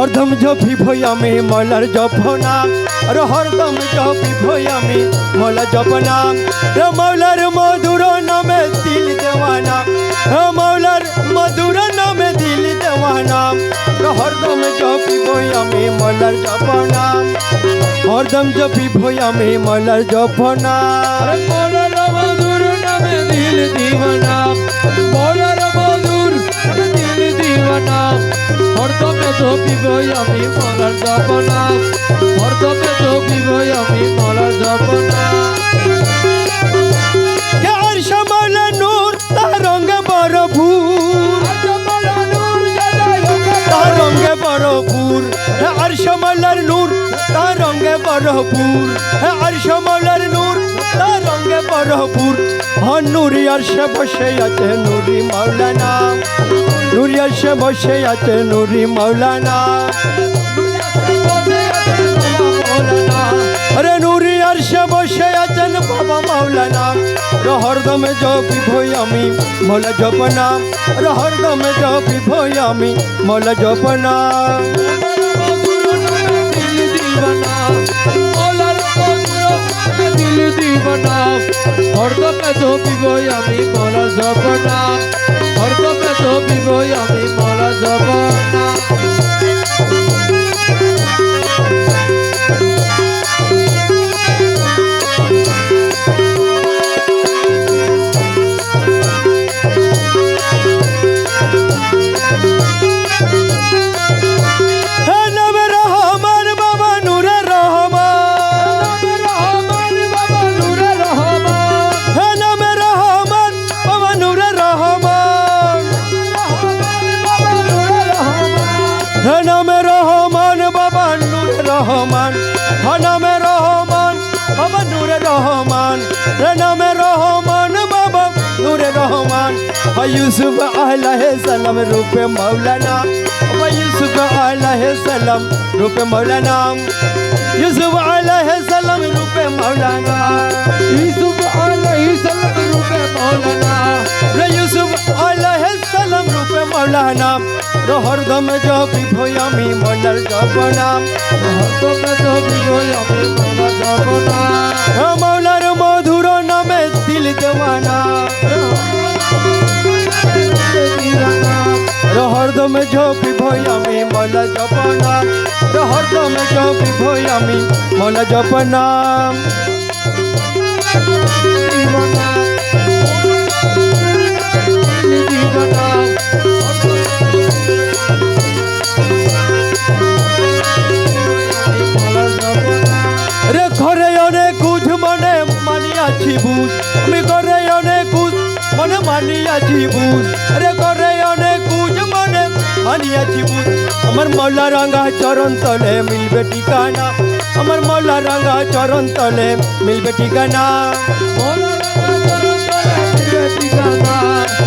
हरदम जपी भई आमी मौलार जपना अरे हरदम जपी भई आमी मौला जपना रे मौलार मधुर नामे दिल देवाना मौलार मधुर नामे दिल देवाना रे हरदम जपी भई आमी मौलार जपना हरदम जपी भई आमी मौलार जपना अरे मौलार मधुर नामे दिल दीवाना मौलार मधुर नामे दिल दीवाना हरदम जपी भई आमी मौलार जपना हरदम जपी भई आमी मौलार जपना के अर्श मौला नूर तारंग बरफूर तारंग बरफूर अर्श मौलार नूर तारंग बरफूर अर्श मौलार नूर तारंग बरफूर हाँ नूरी अर्श बसे आछे नूरी मौलाना नूरी अर्श बसे आछे नूरी मौलाना अरे नूरी अर्श बसे आछेन बाबा मौलाना रे हरदम जपी भई आमी मौला जपना रे हरदम जपी भई आमी मौला जपना हरदम जपी भई आमी मौलार जपना हरदम जपी भई आमी मौलार जपना नाम रहमान बाबा नूर रहमान नाम रहमान बाबा नूर रहमान नाम रहमान बाबा नूर रहमान यूसुफ अलैहिस्सलाम रूपे मौलाना यूसुफ अलैहिस्सलाम रूपे मौलाना यूसुफ अलैहिस्सलाम रूपे मौलाना यूसुफ अलैहिस्सलाम रूपे मौलाना यूसुफ अलैहिस्सलाम रूपे मौलाना रे हरदम जपी भई आमी मौलार जपना हरदम जपी भई आमी मौलार जपना मौलार मधुर नामे दिल देवाना रे हरदम जपी भई आमी मौला जपना रे हरदम जपी भई आमी मौला जपना रे घरे अनेक कुछ मने मानियाछि बुझ आमी घरे अनेक कुछ मने मानियाछि बुझ रे घरे अनेक कुछ मने मानियाछि बुझ अमर मौला रंगा चरण तले मिलबे ठिकाना अमर मौला रंगा चरण तले मिलबे ठिकाना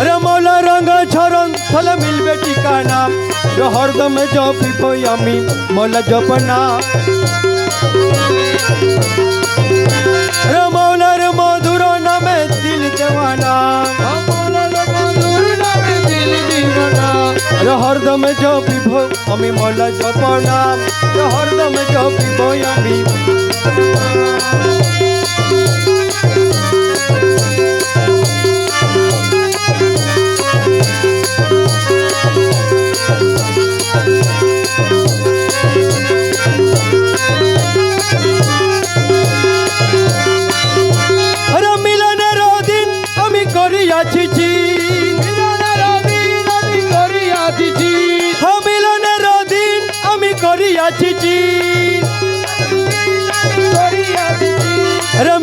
रे मौला रंगा चरण तले मिलबे ठिकाना रे हरदम जपी भई आमी मौला जपना रे मौलार मधुर नामे दिल देवाना रे हरदम जपी भई आमी मौला जपना रे हरदम जपी भई आमी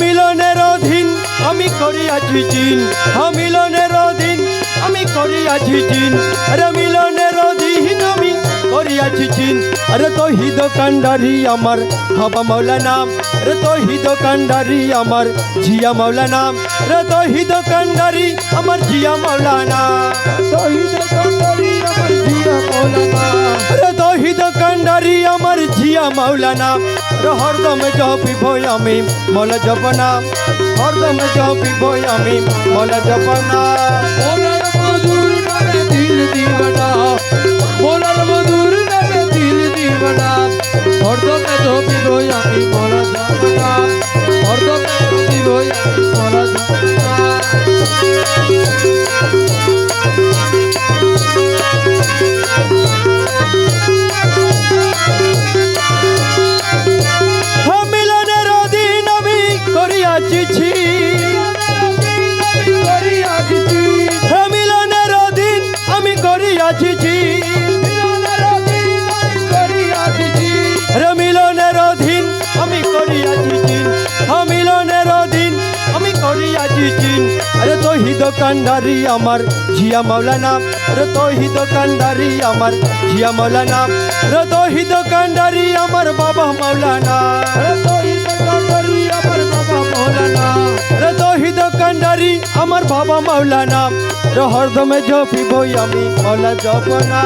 মিলনের দিন আমি করিয়াছি চিন মিলনের দিন আমি করিয়াছি চিন মিলনের দিন আমি করিয়াছি চিন তৌহিদ কান্ডারি আমার বাবা মৌলানা তৌহিদ কান্ডারি আমার জিয়া মৌলানা তৌহিদ কান্ডারি আমার জিয়া মৌলানা তৌহিদ কান্ডারি আমার জিয়া মৌলানা তৌহিদ কান্ডারি আমার জিয়া মৌলানা हरदम जपी भई आमी मौला जपना हरदम जपी भई आमी मौला जपना मौलार मधुर नामे दिल दीवाना मौलार मधुर नामे दिल दीवाना জীবনাম হরদমে জপিব আমি মরা জপনাম হরদমে জপিব আমি মরা জপনাম মিলনের দিন আমি করিয়াছি মিলনের দিন আমি করিয়াছি মিলনের দিন আমি করিয়াছি মিলনের দিন আমি করিয়াছি আরে তৌহিদ কান্ডারি আমার জিয়া মাওলানা রে তৌহিদ কান্ডারি আমার জিয়া মাওলানা রে তৌহিদ কান্ডারি আমার বাবা মাওলানা রে তৌহিদ কান্ডারি আমার বাবা মাওলানা রে তৌহিদ কান্ডারি আমার বাবা মাওলানা রে হরদমে জপিব আমি মাওলা জপনা